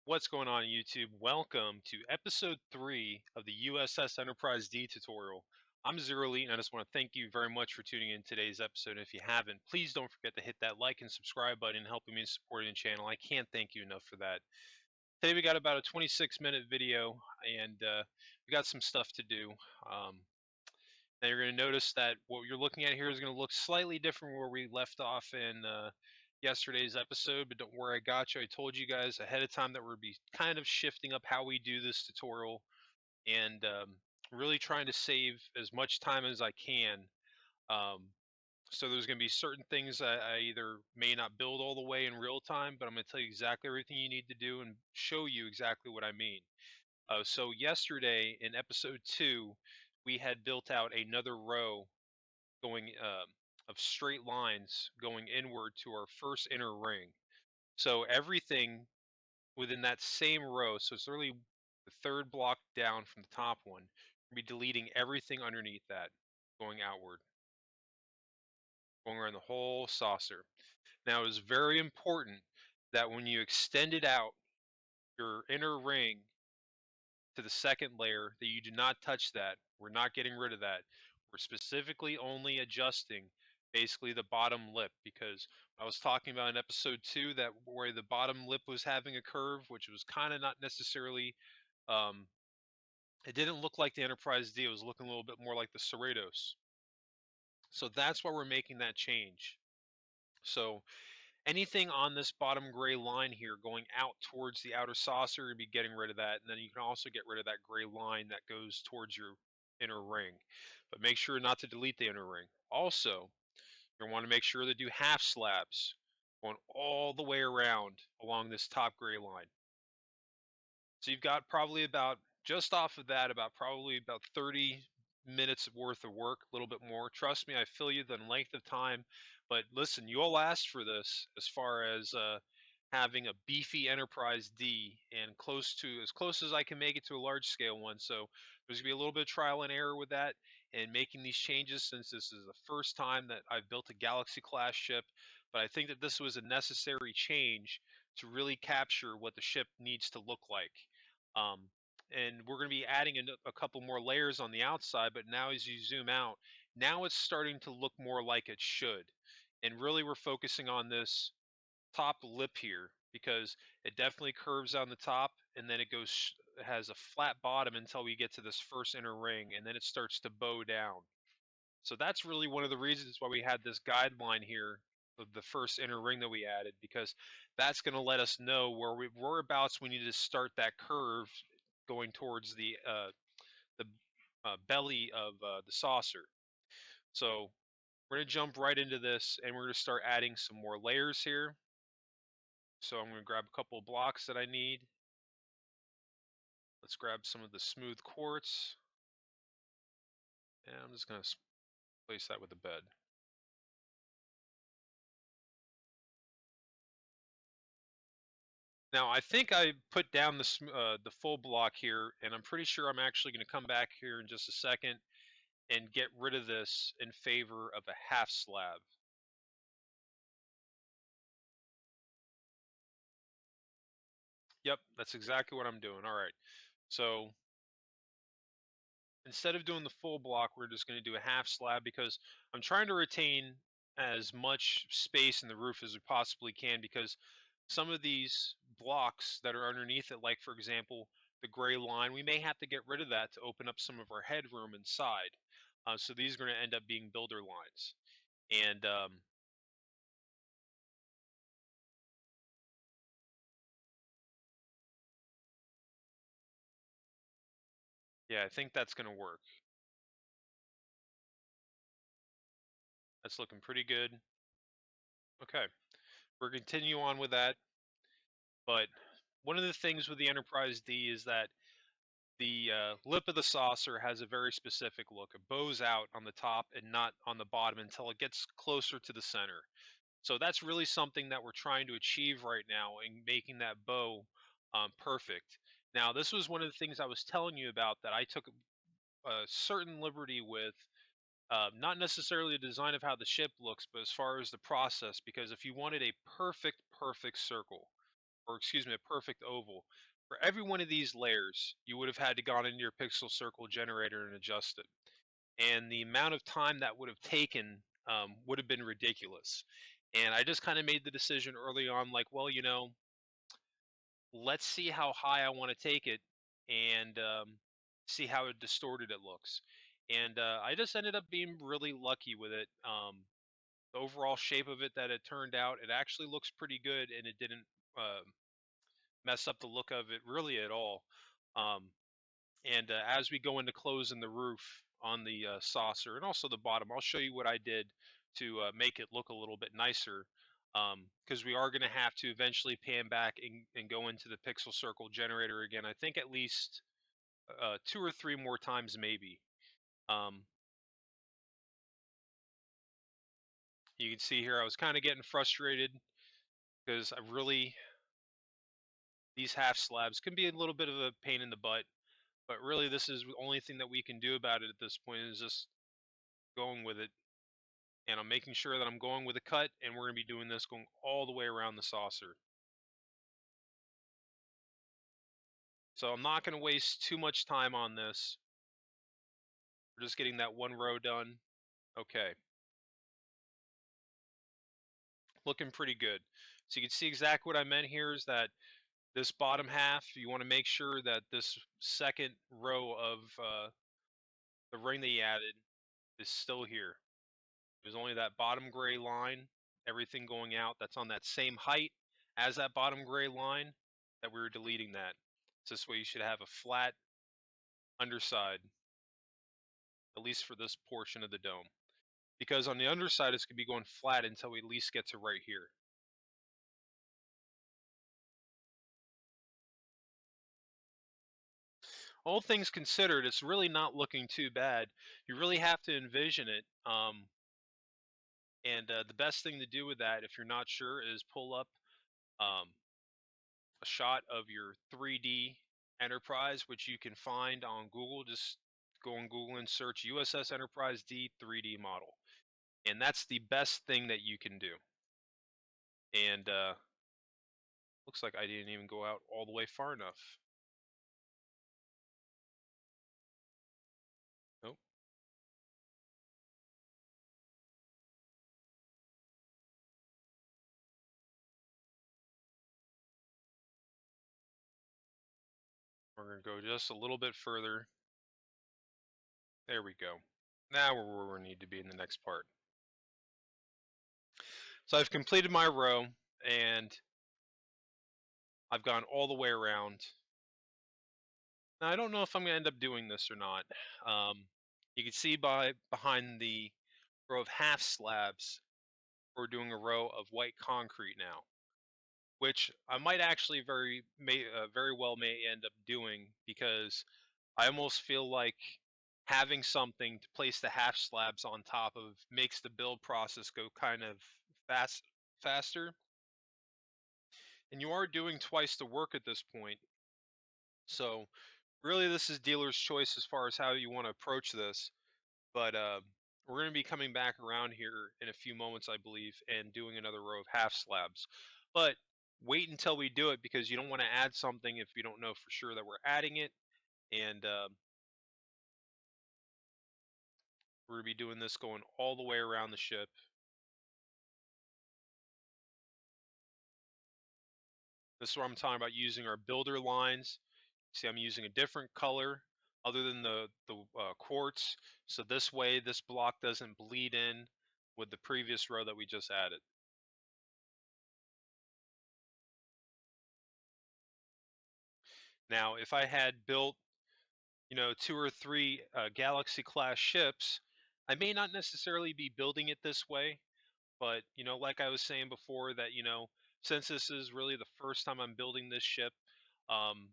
What's going on YouTube? Welcome to episode 3 of the U.S.S. Enterprise D tutorial. I'm Zerly, and I just want to thank you very much for tuning in today's episode. If you haven't, please don't forget to hit that like and subscribe button, helping me supporting the channel. I can't thank you enough for that. Today we got about a 26-minute video, and we got some stuff to do. Um, Now you're going to notice that what you're looking at here is going to look slightly different where we left off in yesterday's episode, but don't worry, I got you. I told you guys ahead of time that we'll be kind of shifting up how we do this tutorial and really trying to save as much time as I can. Um, so there's going to be certain things I either may not build all the way in real time, but I'm going to tell you exactly everything you need to do and show you exactly what I mean. So yesterday in episode 2, we had built out another row going of straight lines going inward to our first inner ring. So everything within that same row, so it's really the third block down from the top one, we'll be deleting everything underneath that, going outward, going around the whole saucer. Now it is very important that when you extend it out, your inner ring to the second layer, that you do not touch that. We're not getting rid of that. We're specifically only adjusting basically the bottom lip, because I was talking about in episode 2 that where the bottom lip was having a curve, which was kind of not necessarily, um, it didn't look like the Enterprise D. It was looking a little bit more like the Cerritos. So that's why we're making that change. So anything on this bottom gray line here going out towards the outer saucer, you'll be getting rid of that. And then you can also get rid of that gray line that goes towards your inner ring. But make sure not to delete the inner ring. Also, you want to make sure to do half slabs going all the way around along this top gray line. So you've got probably about, just off of that, about probably about 30 minutes worth of work, a little bit more. Trust me, I feel you the length of time. But listen, you all asked for this as far as having a beefy Enterprise D and as close as I can make it to a large scale one. So there's gonna be a little bit of trial and error with that and making these changes, since this is the first time that I've built a Galaxy class ship. But I think that this was a necessary change to really capture what the ship needs to look like. Um, and we're going to be adding a couple more layers on the outside, but now as you zoom out, now it's starting to look more like it should. And really we're focusing on this top lip here, because it definitely curves on the top, and then it has a flat bottom until we get to this first inner ring, and then it starts to bow down. So that's really one of the reasons why we had this guideline here of the first inner ring that we added, because that's going to let us know whereabouts we need to start that curve going towards the belly of the saucer. So we're going to jump right into this, and we're going to start adding some more layers here. So I'm going to grab a couple of blocks that I need. Let's grab some of the smooth quartz, and I'm just going to place that with the bed. Now, I think I put down the full block here, and I'm pretty sure I'm actually going to come back here in just a second and get rid of this in favor of a half slab. Yep, that's exactly what I'm doing. All right. So instead of doing the full block, we're just going to do a half slab, because I'm trying to retain as much space in the roof as we possibly can, because some of these blocks that are underneath it, like for example, the gray line, we may have to get rid of that to open up some of our headroom inside. So these are going to end up being builder lines. And yeah, I think that's going to work. That's looking pretty good. Okay, we're going to continue on with that. But one of the things with the Enterprise D is that the lip of the saucer has a very specific look. It bows out on the top and not on the bottom until it gets closer to the center. So that's really something that we're trying to achieve right now, and making that bow perfect. Now, this was one of the things I was telling you about that I took a certain liberty with, not necessarily the design of how the ship looks, but as far as the process. Because if you wanted a perfect circle, or excuse me, a perfect oval. For every one of these layers, you would have had to gone into your pixel circle generator and adjust it. And the amount of time that would have taken would have been ridiculous. And I just kind of made the decision early on, like, well, let's see how high I want to take it and see how distorted it looks. And I just ended up being really lucky with it. The overall shape of it that it turned out, it actually looks pretty good, and it didn't mess up the look of it really at all. Um, and as we go into closing the roof on the saucer and also the bottom, I'll show you what I did to make it look a little bit nicer. Because we are going to have to eventually pan back and go into the pixel circle generator again. I think at least two or three more times, maybe. Um, you can see here I was kind of getting frustrated because I really these half slabs can be a little bit of a pain in the butt. But really, this is the only thing that we can do about it at this point is just going with it. And I'm making sure that I'm going with a cut, and we're going to be doing this going all the way around the saucer. So I'm not going to waste too much time on this. We're just getting that one row done. Okay, looking pretty good. So you can see exactly what I meant here is that this bottom half, you want to make sure that this second row of the ring that you added is still here. There's only that bottom gray line, everything going out, that's on that same height as that bottom gray line that we were deleting that. So this way you should have a flat underside, at least for this portion of the dome. Because on the underside, it's going to be going flat until we at least get to right here. All things considered, it's really not looking too bad. You really have to envision it. And the best thing to do with that, if you're not sure, is pull up um, a shot of your 3D Enterprise, which you can find on Google. Just go on Google and search U.S.S. Enterprise D 3D model. And that's the best thing that you can do. And looks like I didn't even go out all the way far enough. Nope. We're going to go just a little bit further. There we go. Now we're where we need to be in the next part. So I've completed my row, and I've gone all the way around. Now I don't know if I'm going to end up doing this or not. You can see behind the row of half slabs, we're doing a row of white concrete now, which I might actually very well may end up doing because I almost feel like having something to place the half slabs on top of makes the build process go kind of faster. And you are doing twice the work at this point. So really this is dealer's choice as far as how you want to approach this. But we're going to be coming back around here in a few moments, I believe, and doing another row of half slabs. But wait until we do it because you don't want to add something if you don't know for sure that we're adding it. And we're going to be doing this going all the way around the ship. This is where I'm talking about using our builder lines. See, I'm using a different color other than the quartz. So this way, this block doesn't bleed in with the previous row that we just added. Now, if I had built, two or three Galaxy class ships, I may not necessarily be building it this way, but like I was saying before, that since this is really the first time I'm building this ship, um,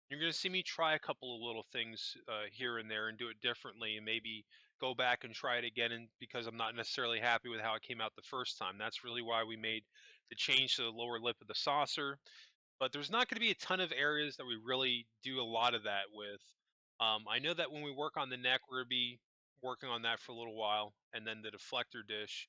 you're going to see me try a couple of little things here and there and do it differently, and maybe go back and try it again. And because I'm not necessarily happy with how it came out the first time, that's really why we made the change to the lower lip of the saucer. But there's not going to be a ton of areas that we really do a lot of that with. I know that when we work on the neck, we're going to be working on that for a little while, and then the deflector dish.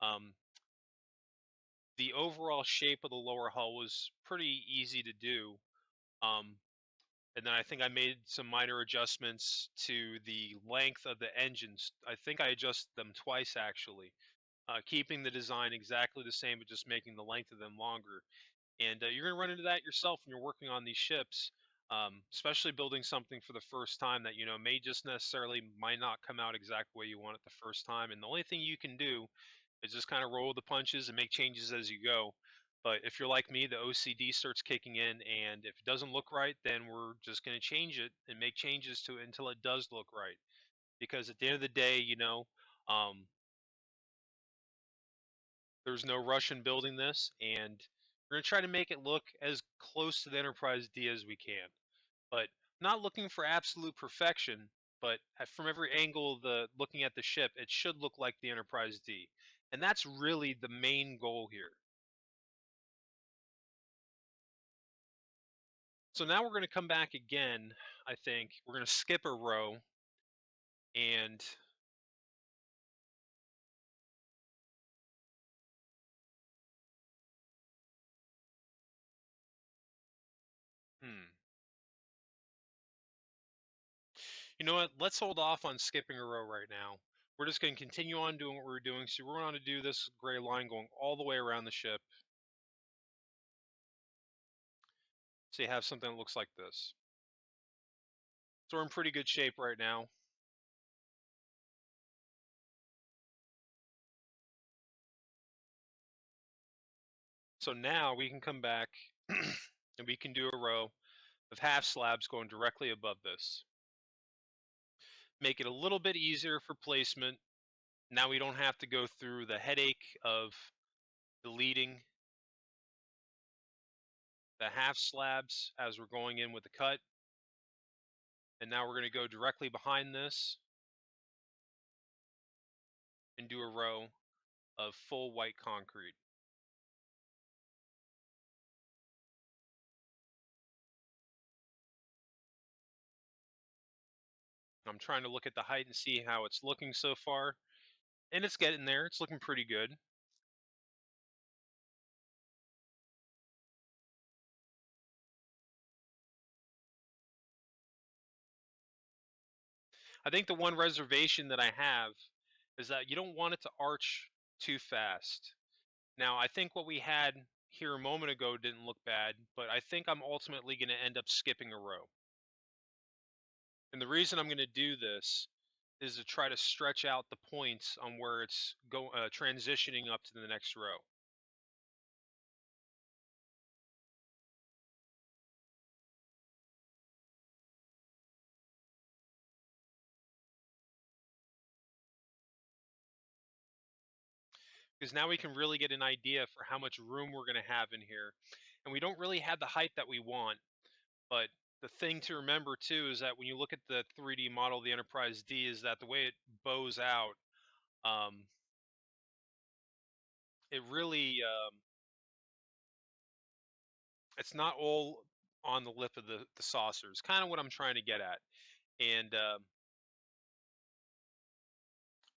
Um, The overall shape of the lower hull was pretty easy to do. Um, and then I think I made some minor adjustments to the length of the engines. I think I adjusted them twice actually, keeping the design exactly the same, but just making the length of them longer. And you're going to run into that yourself when you're working on these ships, especially building something for the first time that may just necessarily might not come out exactly the way you want it the first time. And the only thing you can do is just kind of roll with the punches and make changes as you go. But if you're like me, the OCD starts kicking in, and if it doesn't look right, then we're just going to change it and make changes to it until it does look right. Because at the end of the day, um, there's no rush in building this, and we're going to try to make it look as close to the Enterprise D as we can. But not looking for absolute perfection, but from every angle of the looking at the ship, it should look like the Enterprise D. And that's really the main goal here. So now we're going to come back again, I think. We're going to skip a row and hmm. You know what? Let's hold off on skipping a row right now. We're just going to continue on doing what we're doing. So we're going to do this gray line going all the way around the ship. So you have something that looks like this. So we're in pretty good shape right now. So now we can come back and we can do a row of half slabs going directly above this. Make it a little bit easier for placement. Now we don't have to go through the headache of deleting the half slabs as we're going in with the cut. And now we're going to go directly behind this and do a row of full white concrete. I'm trying to look at the height and see how it's looking so far. And it's getting there. It's looking pretty good. I think the one reservation that I have is that you don't want it to arch too fast. Now, I think what we had here a moment ago didn't look bad, but I think I'm ultimately going to end up skipping a row. And the reason I'm going to do this is to try to stretch out the points on where it's transitioning up to the next row. Because now we can really get an idea for how much room we're going to have in here. And we don't really have the height that we want, but the thing to remember too is that when you look at the 3D model of the Enterprise D is that the way it bows out, um, it really it's not all on the lip of the saucer. It's kind of what I'm trying to get at, and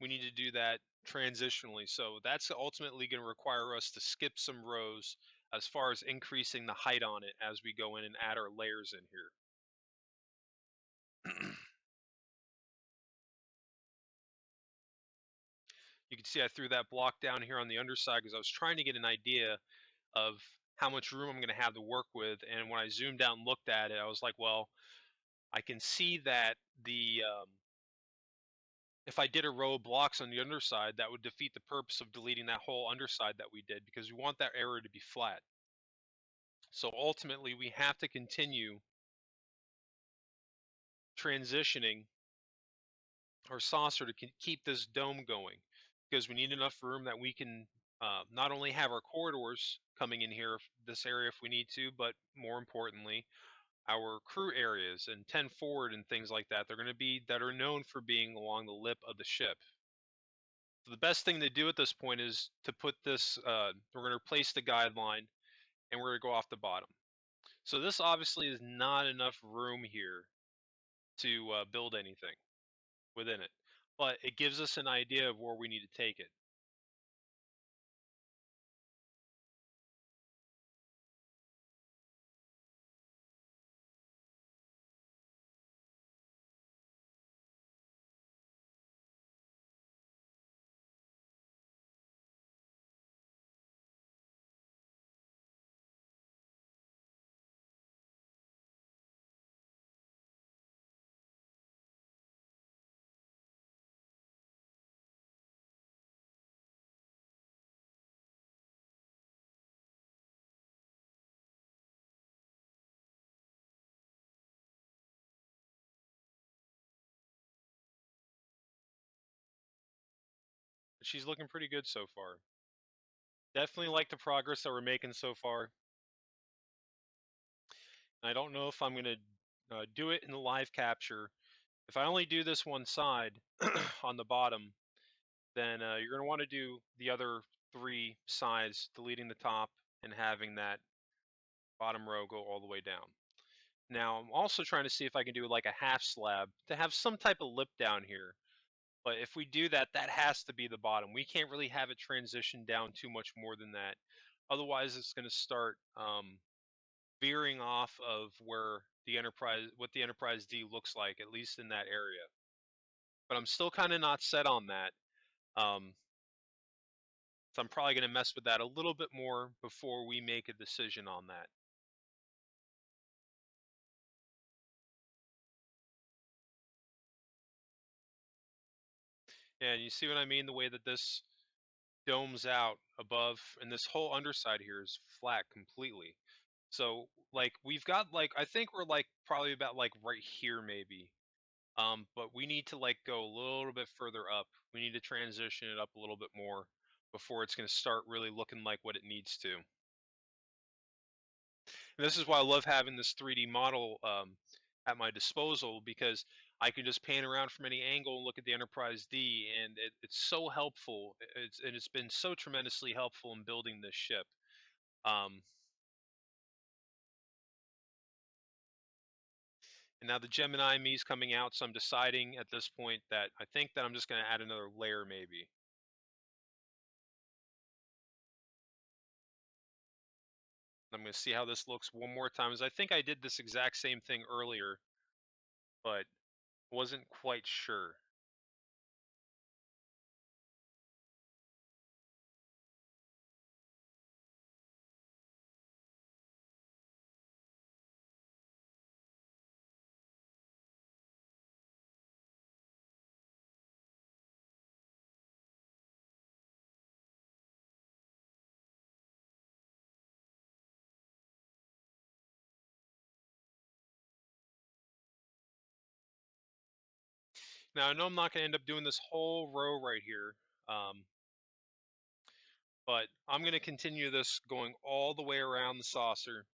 we need to do that transitionally. So that's ultimately going to require us to skip some rows as far as increasing the height on it as we go in and add our layers in here. You can see I threw that block down here on the underside because I was trying to get an idea of how much room I'm going to have to work with. And when I zoomed out and looked at it, I was like, well, I can see that the if I did a row of blocks on the underside, that would defeat the purpose of deleting that whole underside that we did because we want that area to be flat. So ultimately, we have to continue transitioning our saucer to keep this dome going because we need enough room that we can not only have our corridors coming in here, this area if we need to, but more importantly, our crew areas and 10 forward and things like that. They're going to be that are known for being along the lip of the ship. So the best thing to do at this point is to put this, we're going to replace the guideline and we're going to go off the bottom. So this obviously is not enough room here to build anything within it, but it gives us an idea of where we need to take it. she's looking pretty good so far. Definitely like the progress that we're making so far. I don't know if I'm going to do it in the live capture. If I only do this one side on the bottom, then you're going to want to do the other three sides, deleting the top and having that bottom row go all the way down. Now, I'm also trying to see if I can do like a half slab to have some type of lip down here. But if we do that, that has to be the bottom. We can't really have it transition down too much more than that. Otherwise, it's going to start veering off of where the Enterprise, what the Enterprise D looks like, at least in that area. But I'm still kind of not set on that. Um, so I'm probably going to mess with that a little bit more before we make a decision on that. And you see what I mean? The way that this domes out above, and this whole underside here is flat completely. So like we've got like I think we're like probably about like right here maybe. But we need to like go a little bit further up. We need to transition it up a little bit more before it's going to start really looking like what it needs to. And this is why I love having this 3D model at my disposal, because I can just pan around from any angle and look at the Enterprise D, and it's so helpful. It's been so tremendously helpful in building this ship. Um, and now the Gemini me is coming out, so I'm deciding at this point that I think that I'm just going to add another layer maybe. I'm going to see how this looks one more time, as I think I did this exact same thing earlier, but wasn't quite sure. Now I know I'm not going to end up doing this whole row right here, um, but I'm going to continue this going all the way around the saucer,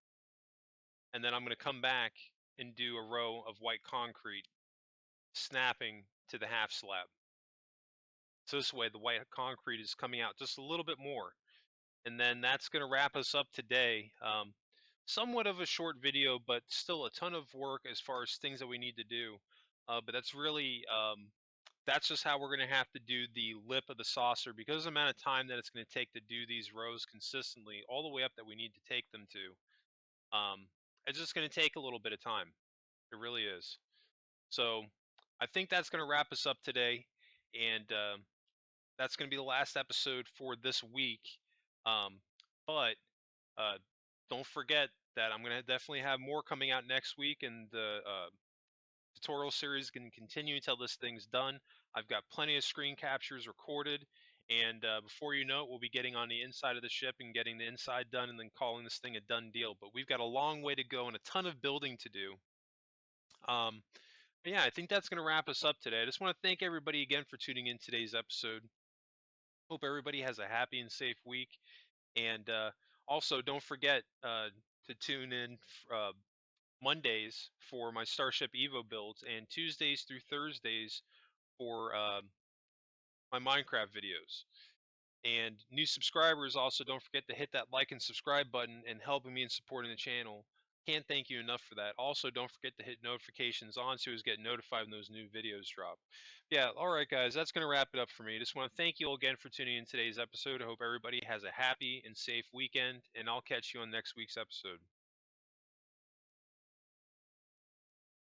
and then I'm going to come back and do a row of white concrete snapping to the half slab. So this way the white concrete is coming out just a little bit more. And then that's going to wrap us up today. Somewhat of a short video, but still a ton of work as far as things that we need to do. But that's really that's just how we're going to have to do the lip of the saucer, because of the amount of time that it's going to take to do these rows consistently all the way up that we need to take them to. It's just going to take a little bit of time. It really is. So I think that's going to wrap us up today, and that's going to be the last episode for this week. Um, but uh, don't forget that I'm going to definitely have more coming out next week, and the tutorial series can continue until this thing's done. I've got plenty of screen captures recorded, and before you know it, we'll be getting on the inside of the ship and getting the inside done, and then calling this thing a done deal. But we've got a long way to go and a ton of building to do. Um, yeah, I think that's going to wrap us up today. I just want to thank everybody again for tuning in today's episode. Hope everybody has a happy and safe week. And also, don't forget to tune in Mondays for my Starship Evo builds, and Tuesdays through Thursdays for my Minecraft videos. And new subscribers, also don't forget to hit that like and subscribe button and helping me in supporting the channel. Can't thank you enough for that. Also, don't forget to hit notifications on so you get notified when those new videos drop. Yeah, all right, guys, that's going to wrap it up for me. Just want to thank you all again for tuning in today's episode. I hope everybody has a happy and safe weekend, and I'll catch you on next week's episode.